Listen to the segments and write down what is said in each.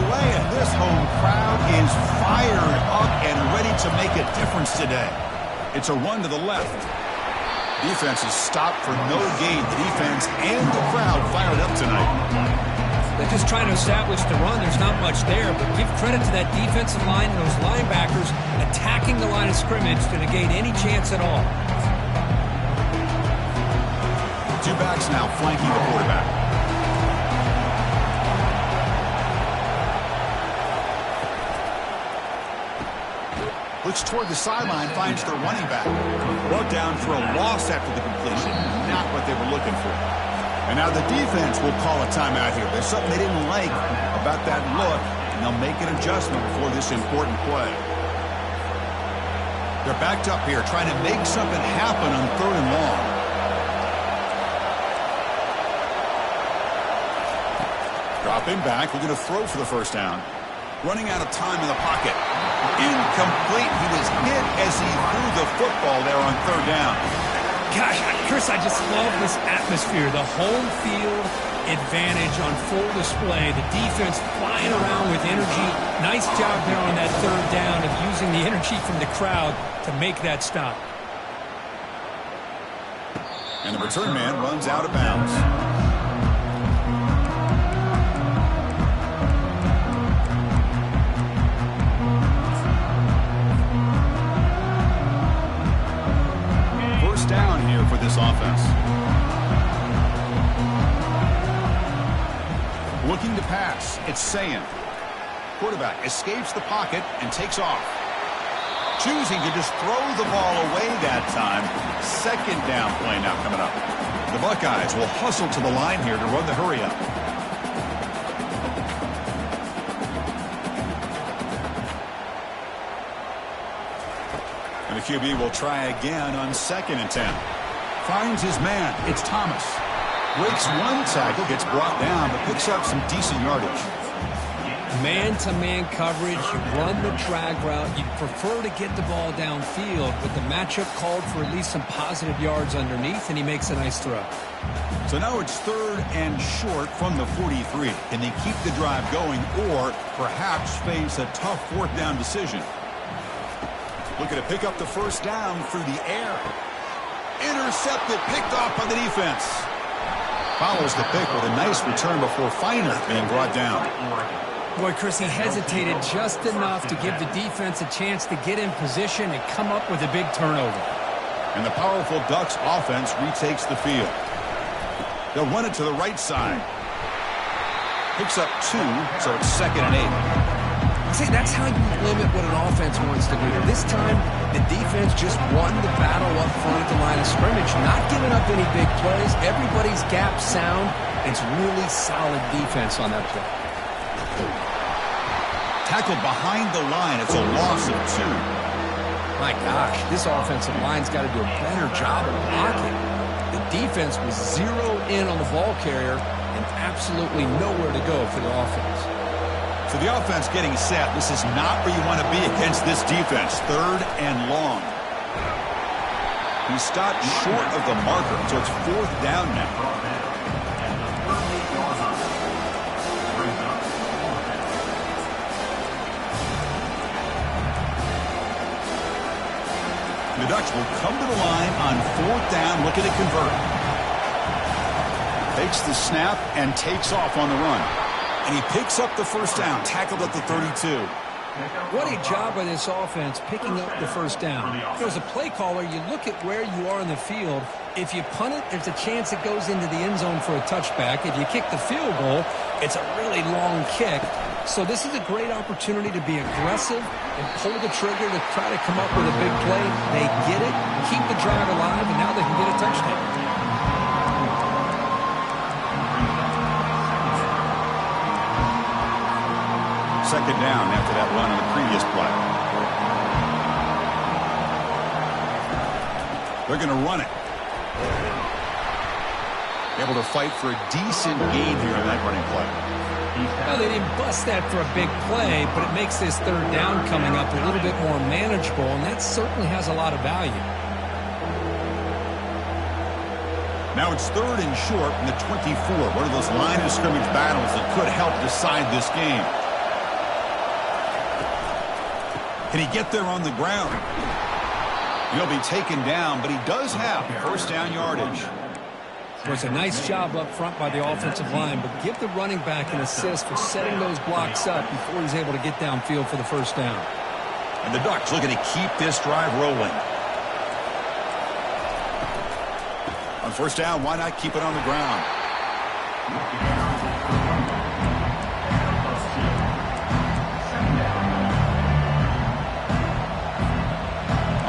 away, and this home crowd is fired up and ready to make a difference today. It's a run to the left. Defense is stopped for no gain. The defense and the crowd fired up tonight. They're just trying to establish the run. There's not much there, but give credit to that defensive line and those linebackers attacking the line of scrimmage to negate any chance at all. Two backs now flanking the quarterback. Looks toward the sideline, finds their running back. Brought down for a loss after the completion. Not what they were looking for. And now the defense will call a timeout here. There's something they didn't like about that look, and they'll make an adjustment before this important play. They're backed up here, trying to make something happen on 3rd and long. Dropping back, we're going to throw for the first down. Running out of time in the pocket. Incomplete. He was hit as he threw the football there on 3rd down. Gosh, Chris, I just love this atmosphere. The home field advantage on full display. The defense flying around with energy. Nice job there on that 3rd down of using the energy from the crowd to make that stop. And the return man runs out of bounds. Down here for this offense. Looking to pass. It's Ncaa. Quarterback escapes the pocket and takes off. Choosing to just throw the ball away that time. 2nd down play now coming up. The Buckeyes will hustle to the line here to run the hurry up. The QB will try again on 2nd and 10. Finds his man. It's Thomas. Breaks one tackle, gets brought down, but picks up some decent yardage. Man-to-man coverage, you run the drag route. You prefer to get the ball downfield, but the matchup called for at least some positive yards underneath, and he makes a nice throw. So now it's 3rd and short from the 43. Can they keep the drive going or perhaps face a tough 4th down decision? Looking to pick up the first down through the air. Intercepted, picked off by the defense. Follows the pick with a nice return before Feiner being brought down. Boy, Chris, he hesitated just enough to give the defense a chance to get in position and come up with a big turnover. And the powerful Ducks offense retakes the field. They'll run it to the right side. Picks up 2, so it's 2nd and 8. See, that's how you limit what an offense wants to do. This time, the defense just won the battle up front at the line of scrimmage, not giving up any big plays. Everybody's gap sound. It's really solid defense on that play. Tackled behind the line. It's a loss of 2. My gosh, this offensive line's got to do a better job of blocking. The defense was 0 in on the ball carrier and absolutely nowhere to go for the offense. So the offense getting set. This is not where you want to be against this defense. 3rd and long. He stopped short of the marker, so it's 4th down now. The Ducks will come to the line on 4th down, looking to convert. Takes the snap and takes off on the run. And he picks up the first down, tackled at the 32. What a job by this offense picking up the first down. As a play caller, you look at where you are in the field. If you punt it, there's a chance it goes into the end zone for a touchback. If you kick the field goal, it's a really long kick. So this is a great opportunity to be aggressive and pull the trigger to try to come up with a big play. They get it, keep the drive alive, and now they can get a touchdown. Second down after that run on the previous play. They're going to run it. Able to fight for a decent gain here on that running play. Well, they didn't bust that for a big play, but it makes this 3rd down coming up a little bit more manageable, and that certainly has a lot of value. Now it's 3rd and short from the 24. One of those line of scrimmage battles that could help decide this game. Can he get there on the ground? He'll be taken down, but he does have first down yardage. It was a nice job up front by the offensive line, but give the running back an assist for setting those blocks up before he's able to get downfield for the first down. And the Ducks looking to keep this drive rolling. On first down, why not keep it on the ground?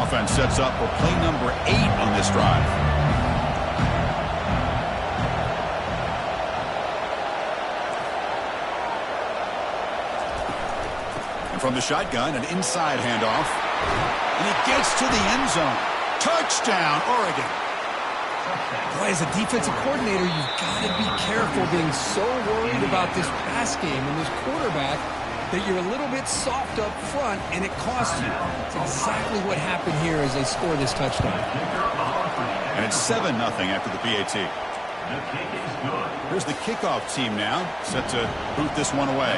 Offense sets up for play number 8 on this drive. From the shotgun, an inside handoff. And he gets to the end zone. Touchdown, Oregon. Boy, as a defensive coordinator, you've got to be careful being so worried about this pass game and this quarterback that you're a little bit soft up front, and it costs you. It's exactly what happened here as they score this touchdown. And it's 7-0 after the PAT. Here's the kickoff team now, set to boot this one away.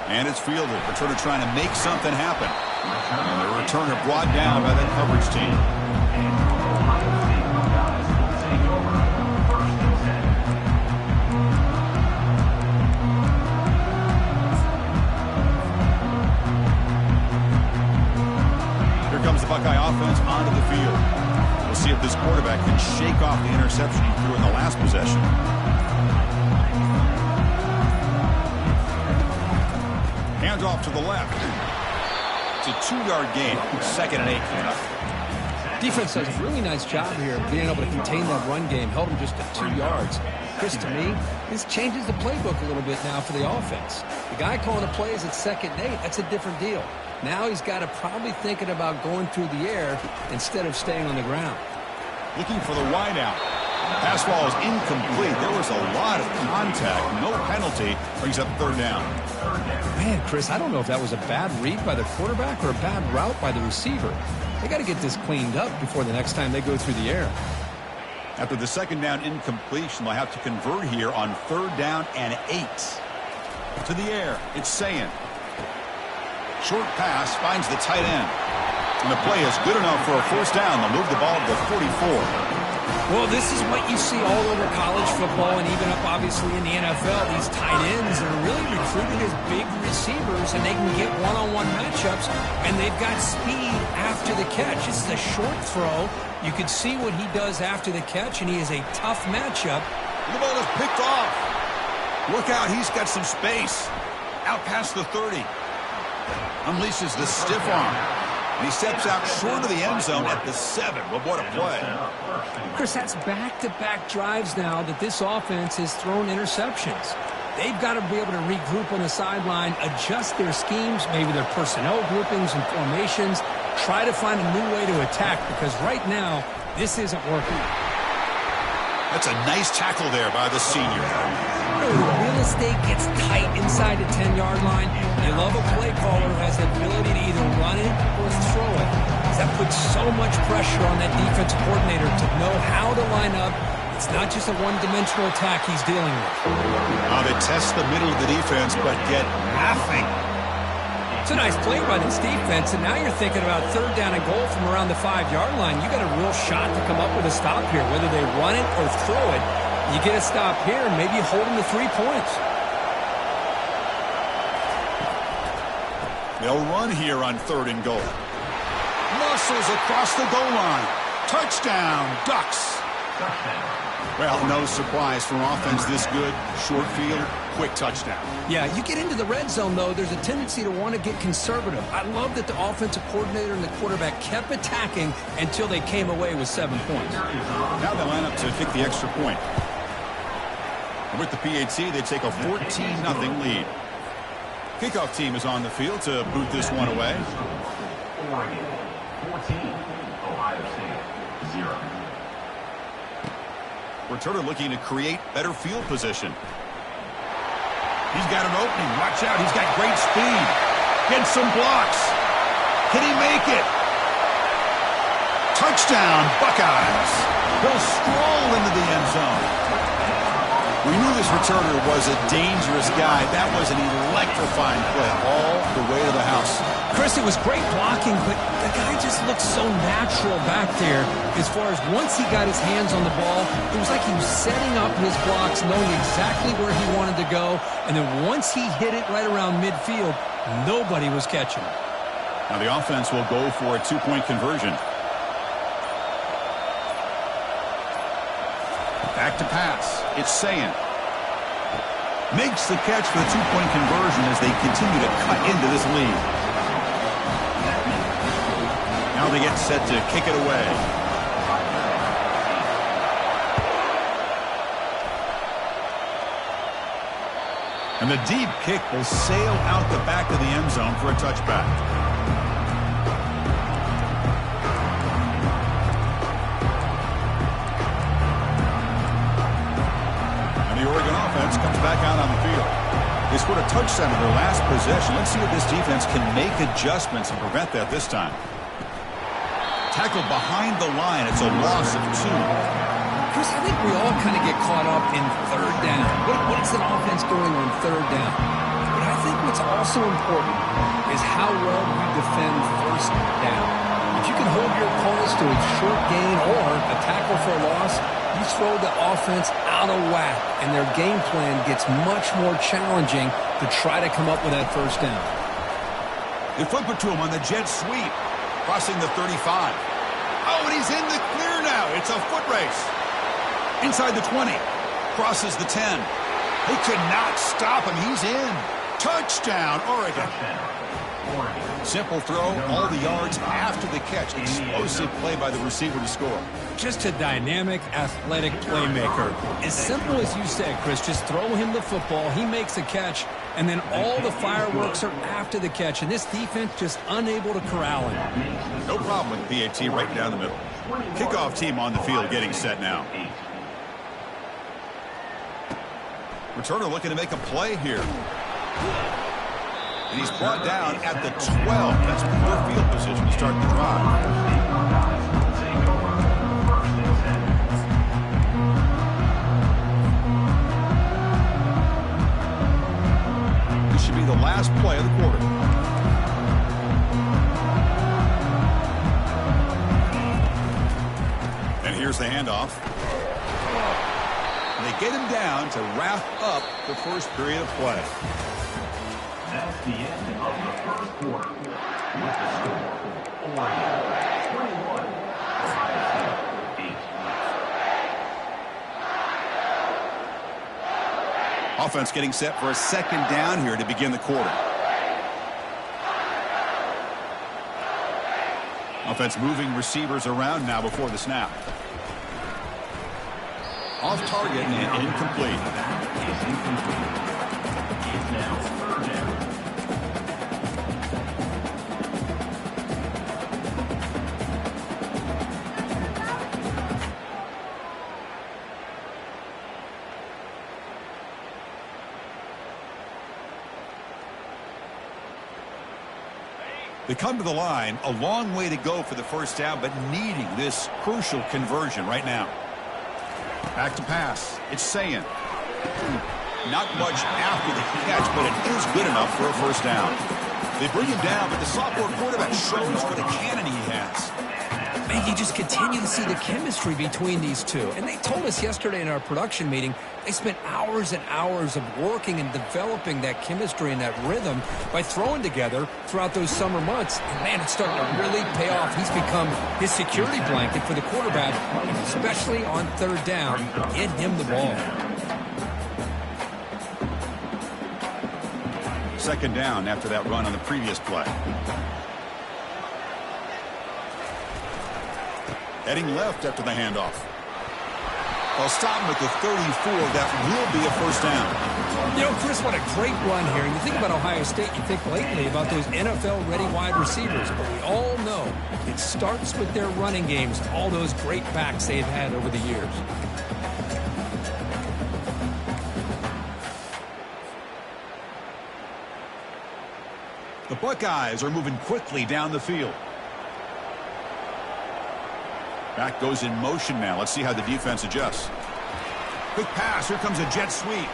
And it's fielded. Returner trying to make something happen. And the returner brought down by that coverage team. Here comes the Buckeye offense onto the field. We'll see if this quarterback can shake off the interception he threw in the last possession. Off to the left. It's a 2-yard gain. 2nd and 8. Defense does a really nice job here of being able to contain that run game. Held him just at 2 yards. Chris, to me, this changes the playbook a little bit now for the offense. The guy calling the plays at 2nd and 8, that's a different deal. Now he's got to probably thinking about going through the air instead of staying on the ground. Looking for the wideout. Pass ball is incomplete. There was a lot of contact. No penalty. Brings up 3rd down. Man, Chris, I don't know if that was a bad read by the quarterback or a bad route by the receiver. They got to get this cleaned up before the next time they go through the air. After the 2nd down incompletion, they'll have to convert here on 3rd down and 8. To the air, it's Ncaa. Short pass finds the tight end. And the play is good enough for a first down. They'll move the ball to the 44. Well, this is what you see all over college football and even up, obviously, in the NFL. These tight ends are really recruited as big receivers, and they can get one-on-one matchups, and they've got speed after the catch. This is a short throw. You can see what he does after the catch, and he is a tough matchup. The ball is picked off. Look out, he's got some space. Out past the 30. Unleashes the stiff arm. And he steps out short of the end zone at the 7. But what a play. Chris, that's back-to-back drives now that this offense has thrown interceptions. They've got to be able to regroup on the sideline, adjust their schemes, maybe their personnel groupings and formations, try to find a new way to attack, because right now, this isn't working. That's a nice tackle there by the senior. Real estate gets tight inside the 10-yard line. You love a play caller who has the ability to either run it or throw it. That puts so much pressure on that defensive coordinator to know how to line up. It's not just a one-dimensional attack he's dealing with. They test the middle of the defense, but get nothing. It's a nice play by this defense, and now you're thinking about 3rd down and goal from around the 5-yard line. You got a real shot to come up with a stop here, whether they run it or throw it. You get a stop here, and maybe you hold them to 3 points. They'll run here on 3rd and goal. Muscles across the goal line. Touchdown, Ducks. Well, no surprise for offense this good. Short field, quick touchdown. Yeah, you get into the red zone, though, there's a tendency to want to get conservative. I love that the offensive coordinator and the quarterback kept attacking until they came away with 7 points. Now they line up to kick the extra point. And with the PAT, they take a 14-0 lead. Kickoff team is on the field to boot this one away. Oregon, 14, Ohio State, 0. Returner looking to create better field position. He's got an opening. Watch out. He's got great speed. Gets some blocks. Can he make it? Touchdown, Buckeyes. He'll stroll into the end zone. We knew this returner was a dangerous guy. That was an electrifying play all the way to the house. Chris, it was great blocking, but the guy just looked so natural back there. As far as once he got his hands on the ball, it was like he was setting up his blocks, knowing exactly where he wanted to go. And then once he hit it right around midfield, nobody was catching it. Now the offense will go for a two-point conversion. Back to pass. It's Ncaa. Makes the catch for the two-point conversion as they continue to cut into this lead. Now they get set to kick it away. And the deep kick will sail out the back of the end zone for a touchback. Comes back out on the field. They scored a touchdown in their last possession. Let's see if this defense can make adjustments and prevent that this time. Tackled behind the line. It's a loss of 2. Chris, I think we all kind of get caught up in third down. What is an offense doing on third down? But I think what's also important is how well we defend first down. If you can hold your opponents to a short gain or a tackle for a loss, you throw the offense out of whack, and their game plan gets much more challenging to try to come up with that first down. They flip it to him on the jet sweep, crossing the 35. Oh, and he's in the clear now. It's a foot race. Inside the 20, crosses the 10. They could not stop him. He's in. Touchdown, Oregon. Simple throw, all the yards after the catch. Explosive play by the receiver to score. Just a dynamic, athletic playmaker. As simple as you said, Chris, just throw him the football, he makes a catch, and then all the fireworks are after the catch, and this defense just unable to corral him. No problem with PAT right down the middle. Kickoff team on the field getting set now. Returner looking to make a play here. And he's brought down at the 12. That's poor field position to start the drive. This should be the last play of the quarter. And here's the handoff. And they get him down to wrap up the first period of play. That's the end of the first quarter. With the score, Oregon 21, Ohio State 8. Offense getting set for a second down here to begin the quarter. Offense moving receivers around now before the snap. Off target and incomplete. It's now third down. They come to the line, a long way to go for the first down, but needing this crucial conversion right now. Back to pass. It's Ncaa. Not much after the catch, but it is good enough for a first down. They bring him down, but the sophomore quarterback shows what a cannon he has. Man, you just continue to see the chemistry between these two. And they told us yesterday in our production meeting, they spent hours and hours of working and developing that chemistry and that rhythm by throwing together throughout those summer months. And, man, it's starting to really pay off. He's become his security blanket for the quarterback, and especially on third down, get him the ball. Second down after that run on the previous play. Heading left after the handoff. They'll stop him at the 34. That will be a first down. You know, Chris, what a great run here. And you think about Ohio State, you think lately about those NFL-ready wide receivers. But we all know it starts with their running games, all those great backs they've had over the years. The Buckeyes are moving quickly down the field. Back goes in motion now. Let's see how the defense adjusts. Quick pass. Here comes a jet sweep.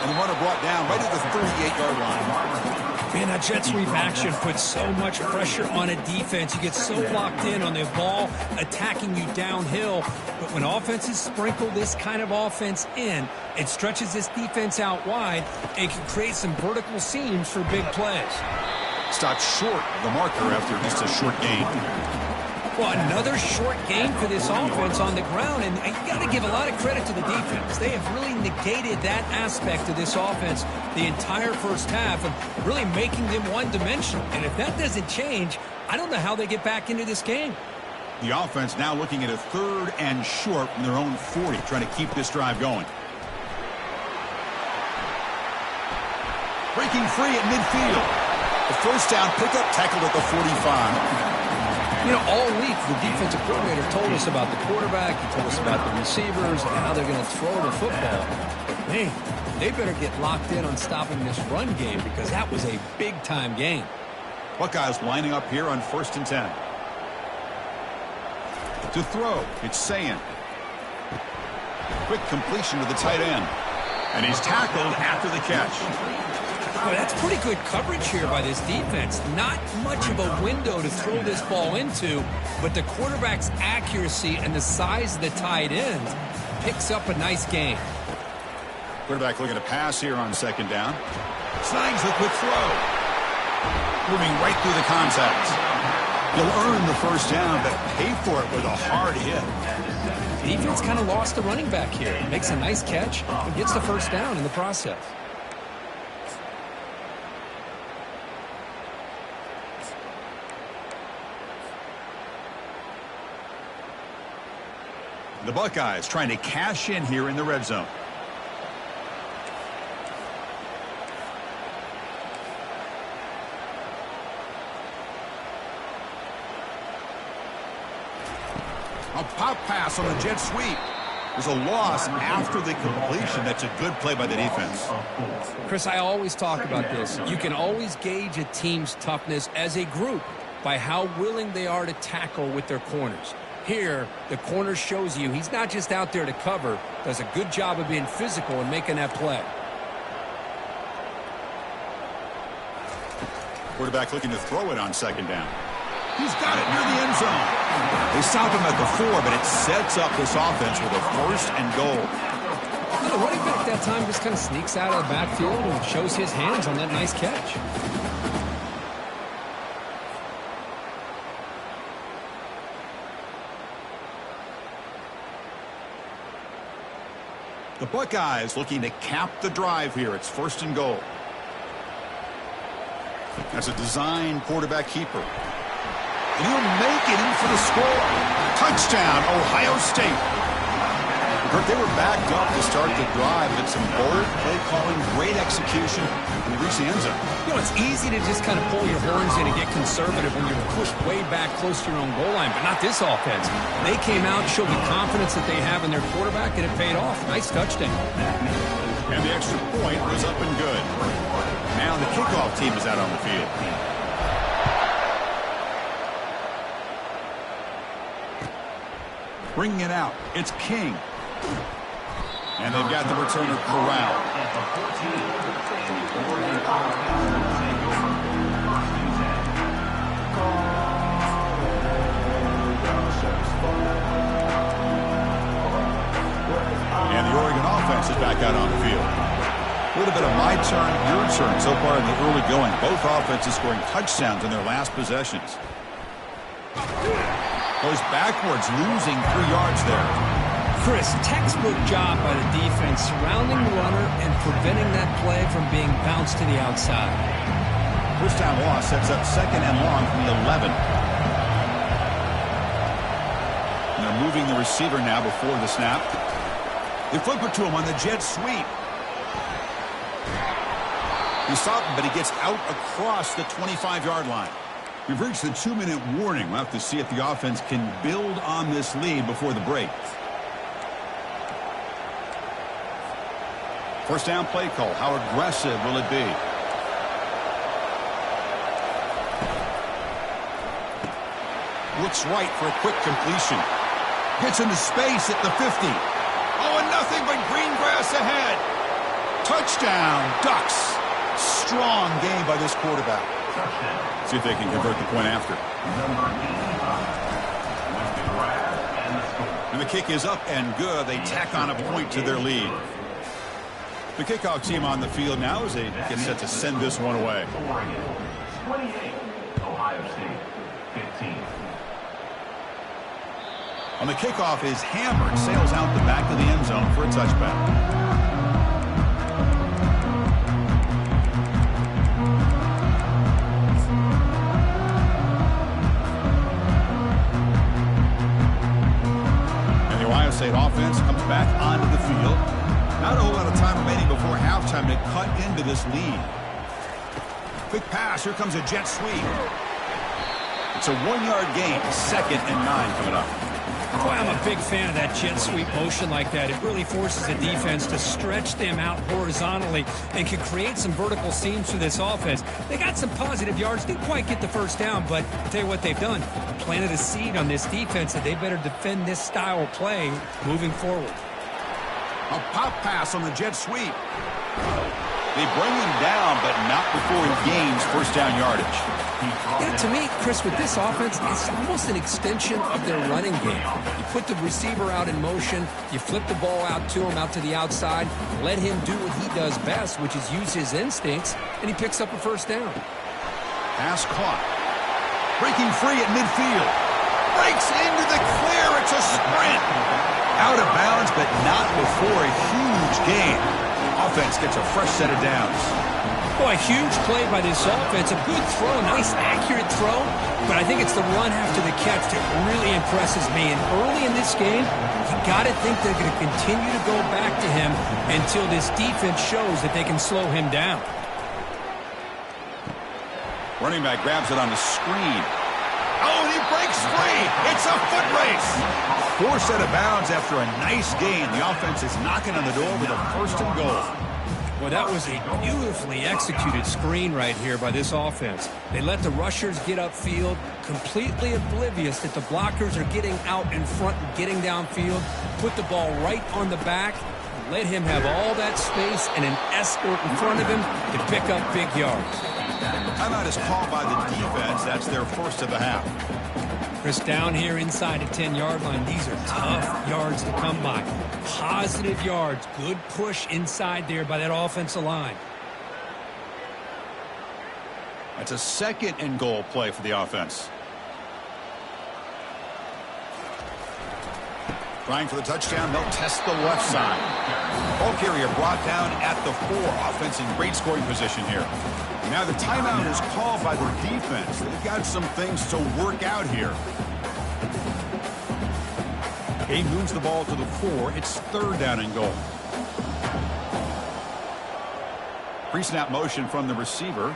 And the runner brought down right at the 38-yard line. Man, that jet sweep action puts so much pressure on a defense. You get so locked in on the ball attacking you downhill. But when offenses sprinkle this kind of offense in, it stretches this defense out wide and can create some vertical seams for big plays. Stopped short of the marker after just a short gain. Well, another short gain for this offense on the ground, and you got to give a lot of credit to the defense. They have really negated that aspect of this offense the entire first half and really making them one-dimensional. And if that doesn't change, I don't know how they get back into this game. The offense now looking at a 3rd and short from their own 40, trying to keep this drive going. Breaking free at midfield. The first down pickup tackled at the 45. You know, all week the defensive coordinator told us about the quarterback, he told us about the receivers and how they're going to throw the football. But man, they better get locked in on stopping this run game because that was a big-time game. Buckeyes lining up here on 1st and 10. To throw, it's Ncaa. Quick completion to the tight end. And he's tackled after the catch. Well, that's pretty good coverage here by this defense. Not much of a window to throw this ball into, but the quarterback's accuracy and the size of the tight end picks up a nice gain. Quarterback looking to pass here on 2nd down. Snags the quick throw. Moving right through the contact. He'll earn the first down, but pay for it with a hard hit. Defense kind of lost the running back here. Makes a nice catch and gets the first down in the process. The Buckeyes trying to cash in here in the red zone. A pop pass on the jet sweep. There's a loss after the completion. That's a good play by the defense. Chris, I always talk about this. You can always gauge a team's toughness as a group by how willing they are to tackle with their corners. Here, the corner shows you he's not just out there to cover, does a good job of being physical and making that play. Quarterback looking to throw it on 2nd down. He's got it near the end zone. They stop him at the 4, but it sets up this offense with a 1st and goal. The running back that time just kind of sneaks out of the backfield and shows his hands on that nice catch. The Buckeyes looking to cap the drive here. It's 1st and goal. That's a design quarterback keeper. And he'll make it in for the score. Touchdown, Ohio State. Kurt, they were backed up to start the drive, but some bold play calling, great execution, and they reach the end zone. You know, it's easy to just kind of pull your horns in and get conservative when you're pushed way back close to your own goal line, but not this offense. They came out, showed the confidence that they have in their quarterback, and it paid off. Nice touchdown. And the extra point was up and good. Now the kickoff team is out on the field. Bringing it out, it's King. And they've got the returner corralled. And the Oregon offense is back out on the field. A little bit of my turn, your turn so far in the early going. Both offenses scoring touchdowns in their last possessions. Goes backwards, losing 3 yards there. Chris, textbook job by the defense surrounding the runner and preventing that play from being bounced to the outside. First down loss sets up 2nd and long from the 11. And they're moving the receiver now before the snap. They flip it to him on the jet sweep. He stopped him, but he gets out across the 25-yard line. We've reached the 2-minute warning. We'll have to see if the offense can build on this lead before the break. First down play call. How aggressive will it be? Looks right for a quick completion. Gets into space at the 50. Oh, and nothing but green grass ahead. Touchdown, Ducks. Strong game by this quarterback. Touchdown. See if they can convert the point after. Number 85. With the grab and the score. And the kick is up and good. They tack on a point to their lead. The kickoff team on the field now as they get set to send this one away. Oregon, 28. Ohio State, 15. On the kickoff is hammered. Sails out the back of the end zone for a touchback. State offense comes back onto the field. Not a whole lot of time remaining before halftime to cut into this lead. Quick pass. Here comes a jet sweep. It's a 1-yard gain. 2nd and 9 coming up. Boy, I'm a big fan of that jet sweep motion like that. It really forces the defense to stretch them out horizontally and can create some vertical seams for this offense. They got some positive yards. Didn't quite get the first down, but I'll tell you what they've done. Planted a seed on this defense that they better defend this style of play moving forward. A pop pass on the jet sweep. They bring him down, but not before he gains first down yardage. Yeah, to me, Chris, with this offense, it's almost an extension of their running game. You put the receiver out in motion, you flip the ball out to him, out to the outside, let him do what he does best, which is use his instincts, and he picks up a first down. Pass caught. Breaking free at midfield. Breaks into the clear. It's a sprint. Out of bounds, but not before a huge gain. Offense gets a fresh set of downs. Boy, a huge play by this offense. A good throw, nice accurate throw. But I think it's the run after the catch that really impresses me. And early in this game, you got to think they're going to continue to go back to him until this defense shows that they can slow him down. Running back grabs it on the screen. Oh, and he breaks free. It's a foot race. 4 set of bounds after a nice gain. The offense is knocking on the door with a 1st and goal. Well, that was a beautifully executed screen right here by this offense. They let the rushers get upfield, completely oblivious that the blockers are getting out in front and getting downfield. Put the ball right on the back, let him have all that space and an escort in front of him to pick up big yards. Timeout is called by the defense. That's their first of the half. Chris, down here inside the 10-yard line, these are tough yards to come by. Positive yards, good push inside there by that offensive line. That's a 2nd and goal play for the offense. Trying for the touchdown, they'll test the left side. Ball carrier brought down at the 4. Offense in great scoring position here. Now the timeout is called by the defense. They've got some things to work out here. He moves the ball to the 4. It's 3rd down and goal. Pre-snap motion from the receiver.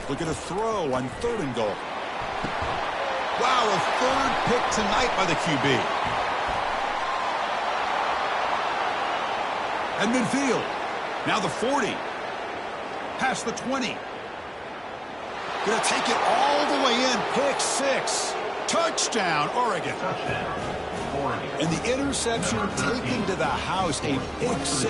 Look at a throw on 3rd and goal. Wow, a 3rd pick tonight by the QB. At midfield. Now the 40. Past the 20. Gonna take it all the way in. Pick 6. Touchdown, Oregon. Touchdown, Oregon. And the interception taken to the house. A pick 6.